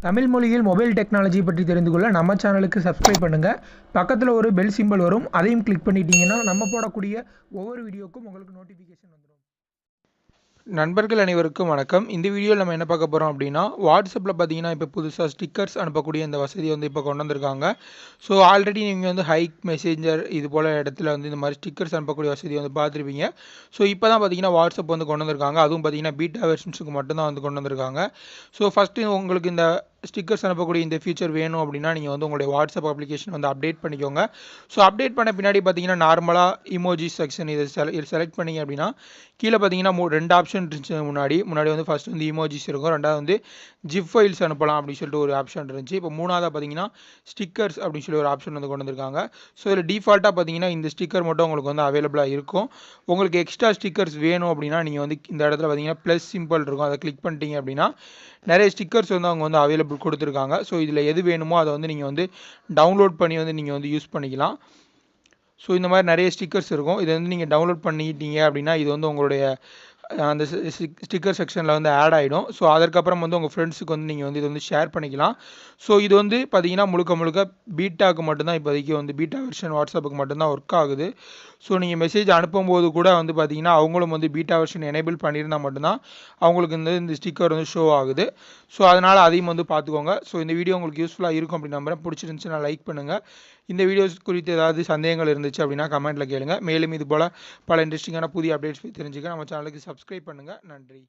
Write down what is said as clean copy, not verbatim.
தமிழ் மொழியில் mobile technology பற்றி தெரிந்து கொள்ள நம்ம சேனலுக்கு சப்ஸ்கிரைப் பண்ணுங்கள். பக்கத்தில் ஒரு பெல் சிம்பல் வரும், அதையும் கிளிக் பண்ணிட்டீங்கன்னா நம்ம போடக்கூடிய ஒவ்வொரு வீடியோக்கும் உங்களுக்கு நோட்டிஃபிகேஷன் வந்துடும். நண்பர்கள் அனைவருக்கும் வணக்கம். இந்த வீடியோவில் நம்ம என்ன பார்க்க போகிறோம் அப்படின்னா, வாட்ஸ்அப்பில் பார்த்தீங்கன்னா இப்போ புதுசாக ஸ்டிக்கர்ஸ் அனுப்பக்கூடிய இந்த வசதியை வந்து இப்போ கொண்டு வந்திருக்காங்க. ஸோ ஆல்ரெடி நீங்கள் வந்து ஹைக் மெசேஞ்சர் இது போல் இடத்துல வந்து இந்த மாதிரி ஸ்டிக்கர்ஸ் அனுப்பக்கூடிய வசதியை வந்து பார்த்துருப்பீங்க. ஸோ இப்போ தான் பார்த்தீங்கன்னா வாட்ஸ்அப் வந்து கொண்டு வந்திருக்காங்க. அதுவும் பார்த்தீங்கன்னா பீட்டா வெர்ஷன்ஸுக்கு மட்டும்தான் வந்து கொண்டு வந்திருக்காங்க. ஸோ ஃபஸ்ட்டு உங்களுக்கு இந்த ஸ்டிக்கர்ஸ் அனுப்பக்கூடிய இந்த ஃபீச்சர் வேணும் அப்படின்னா நீங்கள் வந்து உங்களுடைய வாட்ஸ்அப் அப்ளிகேஷன் வந்து அப்டேட் பண்ணிக்கோங்க. ஸோ அப்டேட் பண்ண பின்னாடி பார்த்தீங்கன்னா நார்மலாக இமோஜி செக்ஷன் இதை செலக்ட் பண்ணிங்க அப்படின்னா கீழே பார்த்தீங்கன்னா ரெண்டு ஆப்ஷன் இருந்துச்சு. முன்னாடி வந்து ஃபஸ்ட் வந்து இமோஜிஸ் இருக்கும், ரெண்டாவது வந்து ஜிப் ஃபைல்ஸ் அனுப்பலாம் அப்படின்னு சொல்லிட்டு ஒரு ஆப்ஷன் இருந்துச்சு. இப்போ மூணாவதாக பார்த்தீங்கன்னா ஸ்டிக்கர்ஸ் அப்படின்னு சொல்லி ஒரு ஆப்ஷன் வந்து கொண்டு வந்திருக்காங்க. ஸோ இதில் டிஃபால்ட்டாக பார்த்தீங்கன்னா இந்த ஸ்டிக்கர் மட்டும் உங்களுக்கு வந்து அவைலபிளாக இருக்கும். உங்களுக்கு எக்ஸ்ட்ரா ஸ்டிக்கர்ஸ் வேணும் அப்படின்னா நீங்கள் வந்து இந்த இடத்துல பார்த்தீங்கன்னா ப்ளஸ் சிம்பிள் இருக்கும், அதை கிளிக் பண்ணிட்டீங்க அப்படின்னா நிறைய ஸ்டிக்கர்ஸ் வந்து அவங்க வந்து அவைலபிள் கொடுத்துருக்காங்க. ஸோ இதில் எது வேணுமோ அதை வந்து நீங்கள் வந்து டவுன்லோட் பண்ணி வந்து நீங்கள் வந்து யூஸ் பண்ணிக்கலாம். ஸோ இந்த மாதிரி நிறைய ஸ்டிக்கர்ஸ் இருக்கும். இதை வந்து நீங்கள் டவுன்லோட் பண்ணிட்டீங்க அப்படின்னா இது வந்து உங்களுடைய அந்த ஸ்டிக்கர் செக்ஷனில் வந்து ஆட் ஆகிடும். ஸோ அதற்கப்புறம் வந்து உங்கள் ஃப்ரெண்ட்ஸுக்கு வந்து நீங்கள் வந்து இது வந்து ஷேர் பண்ணிக்கலாம். ஸோ இது வந்து பார்த்தீங்கன்னா முழுக்க பீட்டாவுக்கு மட்டும்தான் இப்போதைக்கு வந்து பீட்டா வெர்ஷன் வாட்ஸ்அப்புக்கு மட்டும்தான் ஒர்க் ஆகுது. ஸோ நீங்கள் மெசேஜ் அனுப்பும்போது கூட வந்து பார்த்தீங்கன்னா அவங்களும் வந்து பீட்டா வெர்ஷன் எனேபிள் பண்ணியிருந்தால் மட்டும்தான் அவங்களுக்கு இந்த ஸ்டிக்கர் வந்து ஷோ ஆகுது. ஸோ அதனால் அதையும் வந்து பார்த்துக்கோங்க. ஸோ இந்த வீடியோ உங்களுக்கு யூஸ்ஃபுல்லாக இருக்கும் அப்படின்னு நம்புறேன். பிடிச்சிருந்துச்சுன்னா லைக் பண்ணுங்கள். இந்த வீடியோஸ் குறித்து ஏதாவது சந்தேகங்கள் இருந்துச்சு அப்படின்னா கமெண்ட்டில் கேளுங்க. மேலும் இது போல் பல இன்ட்ரெஸ்டிங்கான புதிய அப்டேட்ஸ் தெரிஞ்சுக்க நம்ம சேனலுக்கு சப்ஸ்கிரைப் பண்ணுங்கள். நன்றி.